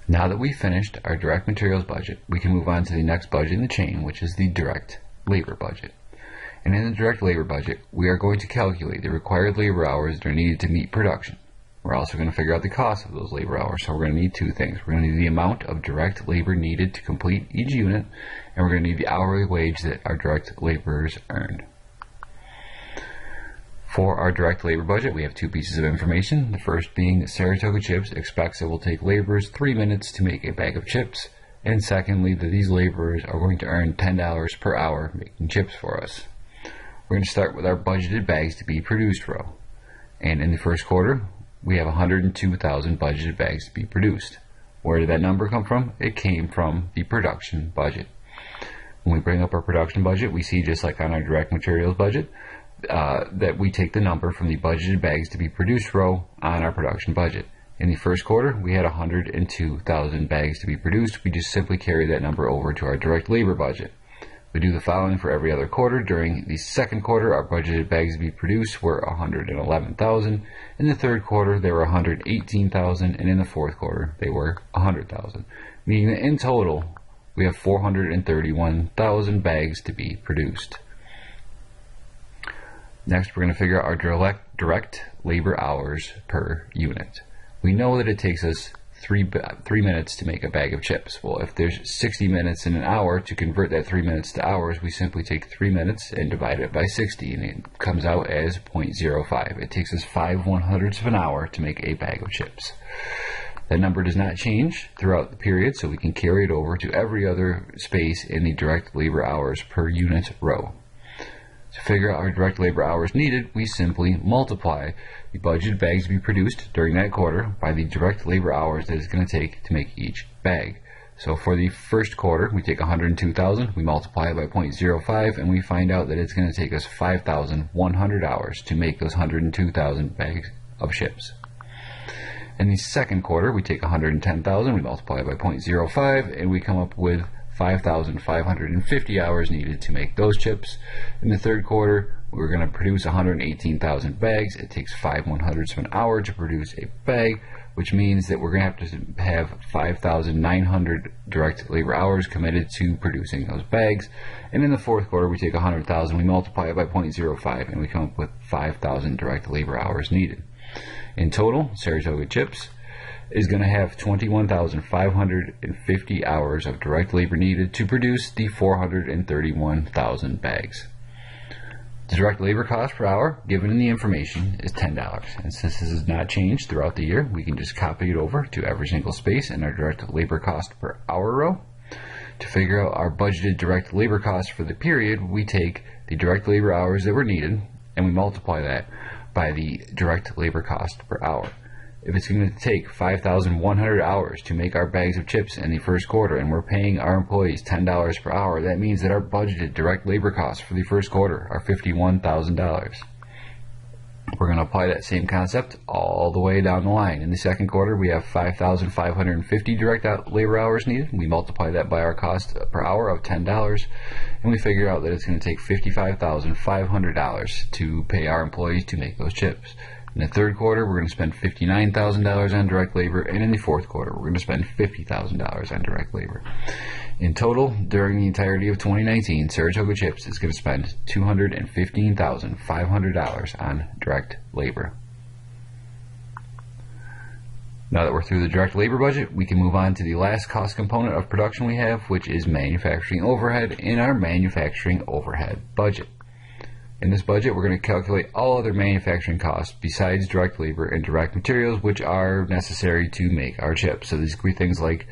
Now that we've finished our direct materials budget, we can move on to the next budget in the chain, which is the direct labor budget. And in the direct labor budget, we are going to calculate the required labor hours that are needed to meet production. We're also going to figure out the cost of those labor hours. So we're going to need two things. We're going to need the amount of direct labor needed to complete each unit, and we're going to need the hourly wage that our direct laborers earned. For our direct labor budget, we have two pieces of information. The first being that Saratoga Chips expects it will take laborers 3 minutes to make a bag of chips, and secondly, that these laborers are going to earn $10 per hour making chips for us. We're going to start with our budgeted bags to be produced row. And in the first quarter, we have 102,000 budgeted bags to be produced. Where did that number come from? It came from the production budget. When we bring up our production budget, we see, just like on our direct materials budget, that we take the number from the budgeted bags to be produced row on our production budget. In the first quarter, we had 102,000 bags to be produced. We just simply carry that number over to our direct labor budget. We do the following for every other quarter. During the second quarter, our budgeted bags to be produced were 111,000. In the third quarter, they were 118,000, and in the fourth quarter, they were 100,000. Meaning that in total, we have 431,000 bags to be produced. Next, we're going to figure out our direct labor hours per unit. We know that it takes us 3 minutes to make a bag of chips. Well, if there's 60 minutes in an hour, to convert that 3 minutes to hours, we simply take 3 minutes and divide it by 60, and it comes out as 0.05. It takes us 5/100ths of an hour to make a bag of chips. That number does not change throughout the period, so we can carry it over to every other space in the direct labor hours per unit row. To figure out our direct labor hours needed, we simply multiply the budgeted bags to be produced during that quarter by the direct labor hours that it's going to take to make each bag. So for the first quarter, we take 102,000, we multiply it by 0.05, and we find out that it's going to take us 5,100 hours to make those 102,000 bags of chips. In the second quarter, we take 110,000, we multiply it by 0.05, and we come up with 5,550 hours needed to make those chips. In the third quarter, we're going to produce 118,000 bags. It takes 5/100ths of an hour to produce a bag, which means that we're going to have 5,900 direct labor hours committed to producing those bags. And in the fourth quarter, we take 100,000, we multiply it by 0.05, and we come up with 5,000 direct labor hours needed. In total, Saratoga Chips is going to have 21,550 hours of direct labor needed to produce the 431,000 bags. The direct labor cost per hour given in the information is $10, and since this has not changed throughout the year, we can just copy it over to every single space in our direct labor cost per hour row. To figure out our budgeted direct labor cost for the period, we take the direct labor hours that were needed and we multiply that by the direct labor cost per hour. If it's going to take 5,100 hours to make our bags of chips in the first quarter and we're paying our employees $10 per hour, that means that our budgeted direct labor costs for the first quarter are $51,000. We're going to apply that same concept all the way down the line. In the second quarter, we have 5,550 direct labor hours needed. We multiply that by our cost per hour of $10, and we figure out that it's going to take $55,500 to pay our employees to make those chips. In the third quarter, we're going to spend $59,000 on direct labor, and in the fourth quarter, we're going to spend $50,000 on direct labor. In total, during the entirety of 2019, Saratoga Chips is going to spend $215,500 on direct labor. Now that we're through the direct labor budget, we can move on to the last cost component of production we have, which is manufacturing overhead in our manufacturing overhead budget. In this budget, we're going to calculate all other manufacturing costs besides direct labor and direct materials, which are necessary to make our chips. So these could be things like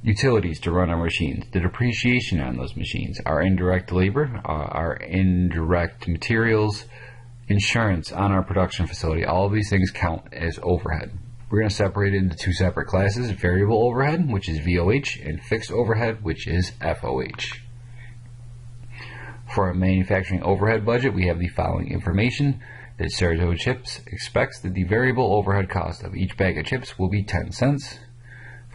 utilities to run our machines, the depreciation on those machines, our indirect labor, our indirect materials, insurance on our production facility. All of these things count as overhead. We're going to separate it into two separate classes: variable overhead, which is VOH, and fixed overhead, which is FOH. For our manufacturing overhead budget, we have the following information: that Saratoga Chips expects that the variable overhead cost of each bag of chips will be 10 cents.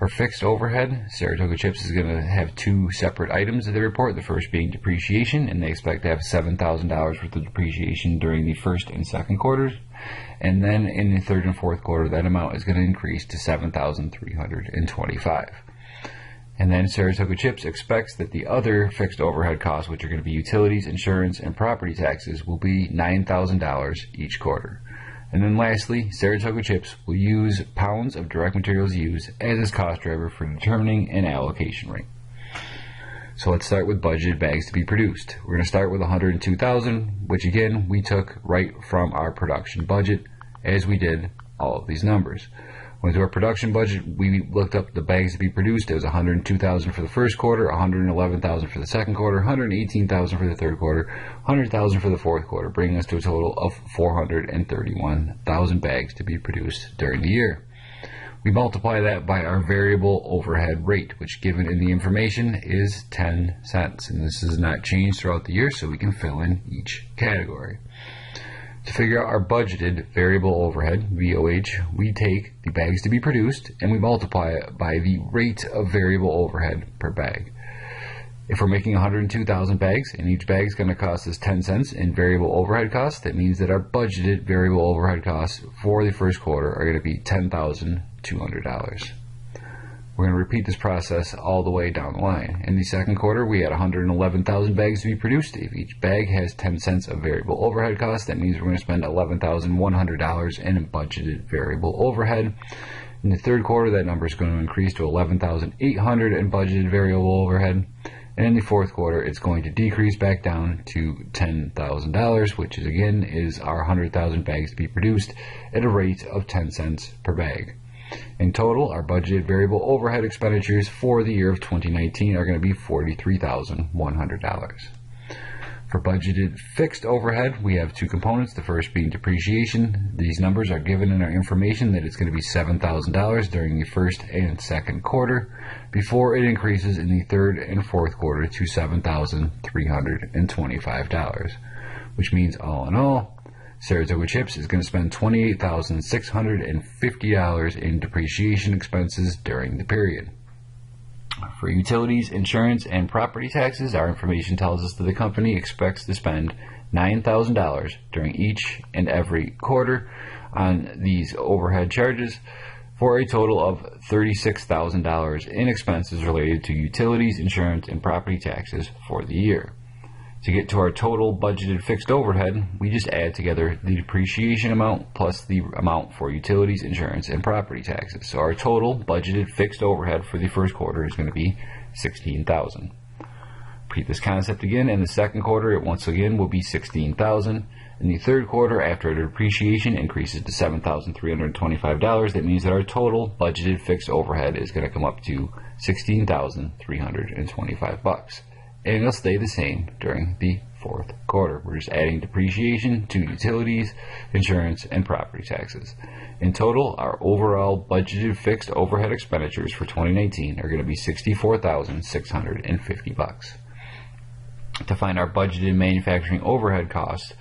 For fixed overhead, Saratoga Chips is going to have two separate items that they report. The first being depreciation, and they expect to have $7,000 worth of depreciation during the first and second quarters. And then in the third and fourth quarter, that amount is going to increase to $7,325. And then Saratoga Chips expects that the other fixed overhead costs, which are going to be utilities, insurance, and property taxes, will be $9,000 each quarter. And then lastly, Saratoga Chips will use pounds of direct materials used as its cost driver for determining an allocation rate. So let's start with budgeted bags to be produced. We're going to start with 102,000, which again we took right from our production budget as we did all of these numbers. Went to our production budget, we looked up the bags to be produced. It was 102,000 for the first quarter, 111,000 for the second quarter, 118,000 for the third quarter, 100,000 for the fourth quarter, bringing us to a total of 431,000 bags to be produced during the year. We multiply that by our variable overhead rate, which given in the information is 10 cents. And this has not changed throughout the year, so we can fill in each category. To figure out our budgeted variable overhead, VOH, we take the bags to be produced and we multiply it by the rate of variable overhead per bag. If we're making 102,000 bags and each bag is going to cost us 10 cents in variable overhead costs, that means that our budgeted variable overhead costs for the first quarter are going to be $10,200. We're going to repeat this process all the way down the line. In the second quarter, we had 111,000 bags to be produced. If each bag has 10 cents of variable overhead cost, that means we're going to spend $11,100 in budgeted variable overhead. In the third quarter, that number is going to increase to $11,800 in budgeted variable overhead. And in the fourth quarter, it's going to decrease back down to $10,000, which is again is our 100,000 bags to be produced at a rate of 10 cents per bag. In total, our budgeted variable overhead expenditures for the year of 2019 are going to be $43,100. For budgeted fixed overhead, we have two components, the first being depreciation. These numbers are given in our information that it's going to be $7,000 during the first and second quarter before it increases in the third and fourth quarter to $7,325, which means all in all, Saratoga Chips is going to spend $28,650 in depreciation expenses during the period. For utilities, insurance, and property taxes, our information tells us that the company expects to spend $9,000 during each and every quarter on these overhead charges for a total of $36,000 in expenses related to utilities, insurance, and property taxes for the year. To get to our total budgeted fixed overhead, we just add together the depreciation amount plus the amount for utilities, insurance, and property taxes. So our total budgeted fixed overhead for the first quarter is going to be $16,000. Repeat this concept again. In the second quarter, it once again will be $16,000. In the third quarter, after the depreciation increases to $7,325, that means that our total budgeted fixed overhead is going to come up to $16,325. And it'll stay the same during the fourth quarter. We're just adding depreciation to utilities, insurance, and property taxes. In total, our overall budgeted fixed overhead expenditures for 2019 are going to be $64,650. To find our budgeted manufacturing overhead costs,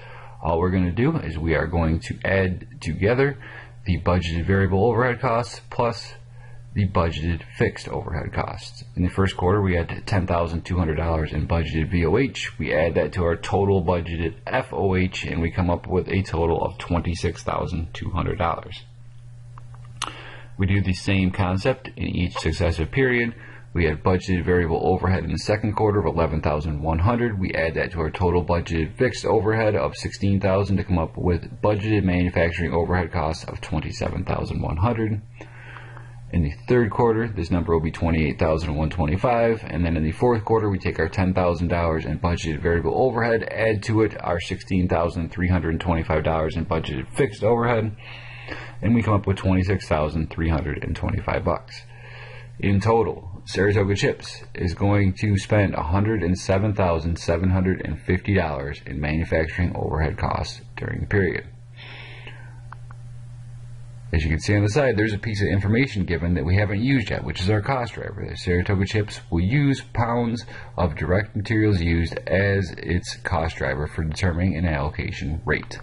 all we're going to do is we are going to add together the budgeted variable overhead costs plus the budgeted fixed overhead costs. In the first quarter, we had $10,200 in budgeted VOH. We add that to our total budgeted FOH, and we come up with a total of $26,200. We do the same concept in each successive period. We had budgeted variable overhead in the second quarter of $11,100. We add that to our total budgeted fixed overhead of $16,000 to come up with budgeted manufacturing overhead costs of $27,100. In the third quarter, this number will be $28,125, and then in the fourth quarter, we take our $10,000 in budgeted variable overhead, add to it our $16,325 in budgeted fixed overhead, and we come up with $26,325. In total, Saratoga Chips is going to spend $107,750 in manufacturing overhead costs during the period. As you can see on the side, there's a piece of information given that we haven't used yet, which is our cost driver. The Saratoga Chips will use pounds of direct materials used as its cost driver for determining an allocation rate.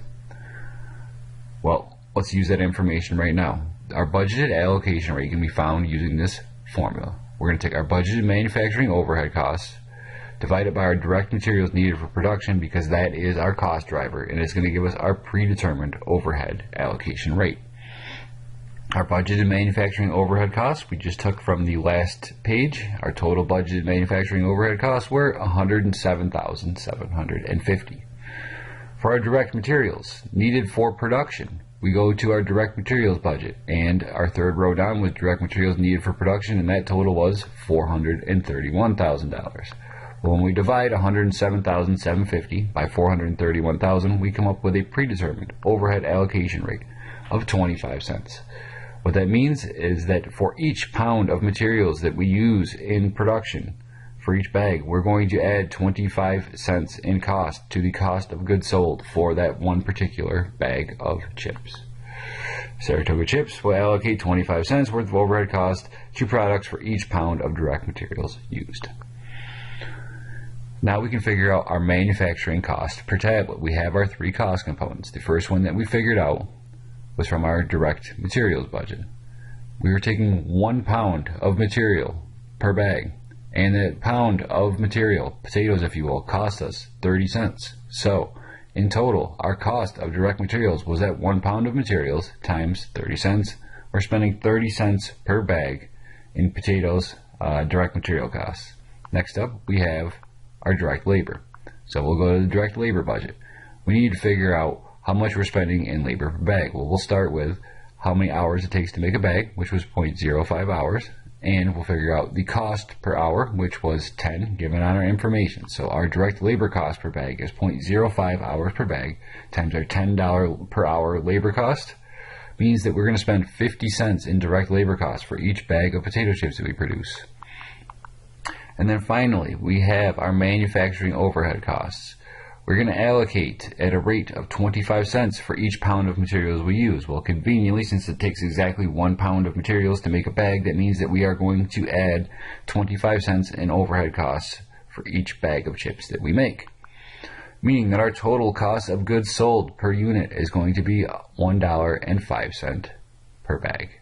Well, let's use that information right now. Our budgeted allocation rate can be found using this formula. We're going to take our budgeted manufacturing overhead costs, divide it by our direct materials needed for production, because that is our cost driver, and it's going to give us our predetermined overhead allocation rate. Our budgeted manufacturing overhead costs we just took from the last page. Our total budgeted manufacturing overhead costs were $107,750. For our direct materials needed for production, we go to our direct materials budget, and our third row down was direct materials needed for production, and that total was $431,000. Well, when we divide $107,750 by $431,000, we come up with a predetermined overhead allocation rate of 25 cents. What that means is that for each pound of materials that we use in production, for each bag, we're going to add 25 cents in cost to the cost of goods sold for that one particular bag of chips. Saratoga Chips will allocate 25 cents worth of overhead cost to products for each pound of direct materials used. Now we can figure out our manufacturing cost per tablet. We have our three cost components. The first one that we figured out was from our direct materials budget. We were taking 1 pound of material per bag, and that pound of material, potatoes if you will, cost us 30 cents. So in total, our cost of direct materials was that 1 pound of materials times 30 cents. We're spending 30 cents per bag in potatoes direct material costs. Next up, we have our direct labor. So we'll go to the direct labor budget. We need to figure out how much we're spending in labor per bag. Well, we'll start with how many hours it takes to make a bag, which was 0.05 hours, and we'll figure out the cost per hour, which was 10 given on our information. So our direct labor cost per bag is 0.05 hours per bag times our $10 per hour labor cost, means that we're going to spend 50 cents in direct labor costs for each bag of potato chips that we produce. And then finally, we have our manufacturing overhead costs. We're going to allocate at a rate of 25 cents for each pound of materials we use. Well, conveniently, since it takes exactly 1 pound of materials to make a bag, that means that we are going to add 25 cents in overhead costs for each bag of chips that we make. Meaning that our total cost of goods sold per unit is going to be $1.05 per bag.